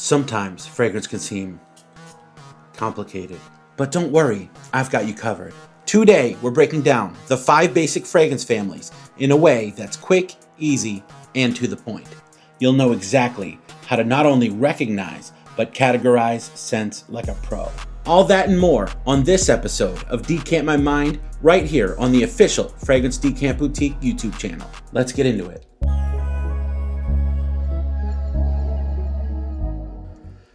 Sometimes fragrance can seem complicated, but don't worry, I've got you covered. Today, we're breaking down the 5 basic fragrance families in a way that's quick, easy, and to the point. You'll know exactly how to not only recognize, but categorize scents like a pro. All that and more on this episode of Decant My Mind right here on the official Fragrance Decant Boutique YouTube channel. Let's get into it.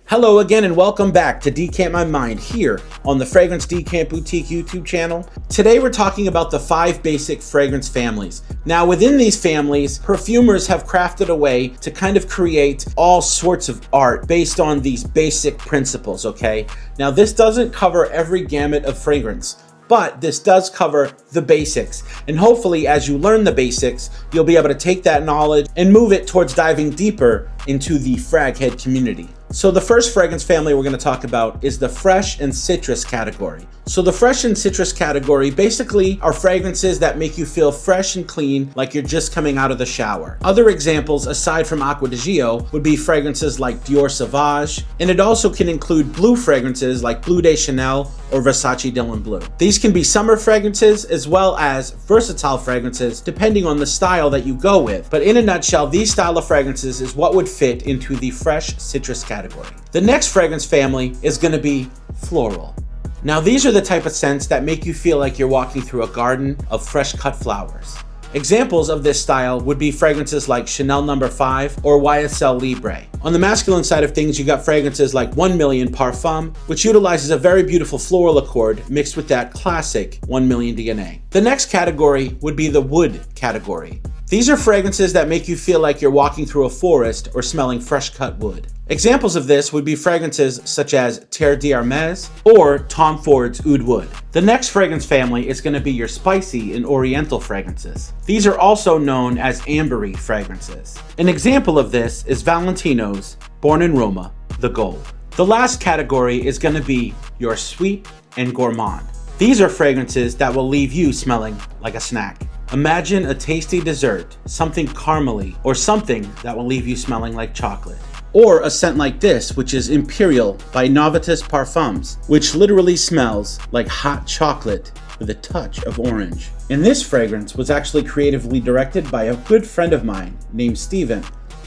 Hello again and welcome back to Decant My Mind here on the Fragrance Decant Boutique YouTube channel. Today we're talking about the 5 basic fragrance families. Now within these families, perfumers have crafted a way to kind of create all sorts of art based on these basic principles, okay? Now this doesn't cover every gamut of fragrance, but this does cover the basics. And hopefully as you learn the basics, you'll be able to take that knowledge and move it towards diving deeper into the fraghead community. So the first fragrance family we're going to talk about is the fresh and citrus category. So the fresh and citrus category basically are fragrances that make you feel fresh and clean like you're just coming out of the shower. Other examples aside from Acqua di Gio would be fragrances like Dior Sauvage, and it also can include blue fragrances like Bleu de Chanel or Versace Dylan Blue. These can be summer fragrances as well as versatile fragrances depending on the style that you go with. But in a nutshell, these style of fragrances is what would fit into the fresh citrus category. The next fragrance family is going to be floral. Now these are the type of scents that make you feel like you're walking through a garden of fresh cut flowers. Examples of this style would be fragrances like Chanel No. 5 or YSL Libre. On the masculine side of things, you got fragrances like 1 Million Perfume, which utilizes a very beautiful floral accord mixed with that classic 1 Million DNA. The next category would be the wood category. These are fragrances that make you feel like you're walking through a forest or smelling fresh cut wood. Examples of this would be fragrances such as Terre d'Hermès or Tom Ford's Oud Wood. The next fragrance family is going to be your spicy and Oriental fragrances. These are also known as ambery fragrances. An example of this is Valentino's Born in Roma, the Gold. The last category is going to be your sweet and gourmand. These are fragrances that will leave you smelling like a snack. Imagine a tasty dessert, something caramely, or something that will leave you smelling like chocolate. Or a scent like this, which is Imperial by Novitas Parfums, which literally smells like hot chocolate with a touch of orange. And this fragrance was actually creatively directed by a good friend of mine named Steven,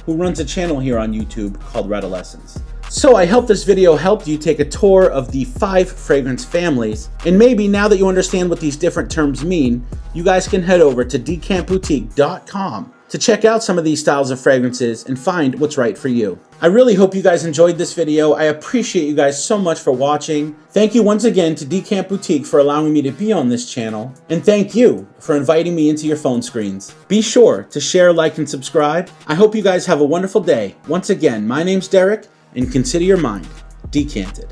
who runs a channel here on YouTube called Redolescence. So I hope this video helped you take a tour of the 5 fragrance families, and maybe now that you understand what these different terms mean, you guys can head over to decantboutique.com to check out some of these styles of fragrances and find what's right for you. I really hope you guys enjoyed this video. I appreciate you guys so much for watching. Thank you once again to Decant Boutique for allowing me to be on this channel, and thank you for inviting me into your phone screens. Be sure to share, like, and subscribe. I hope you guys have a wonderful day. Once again, my name's Derek, and consider your mind decanted.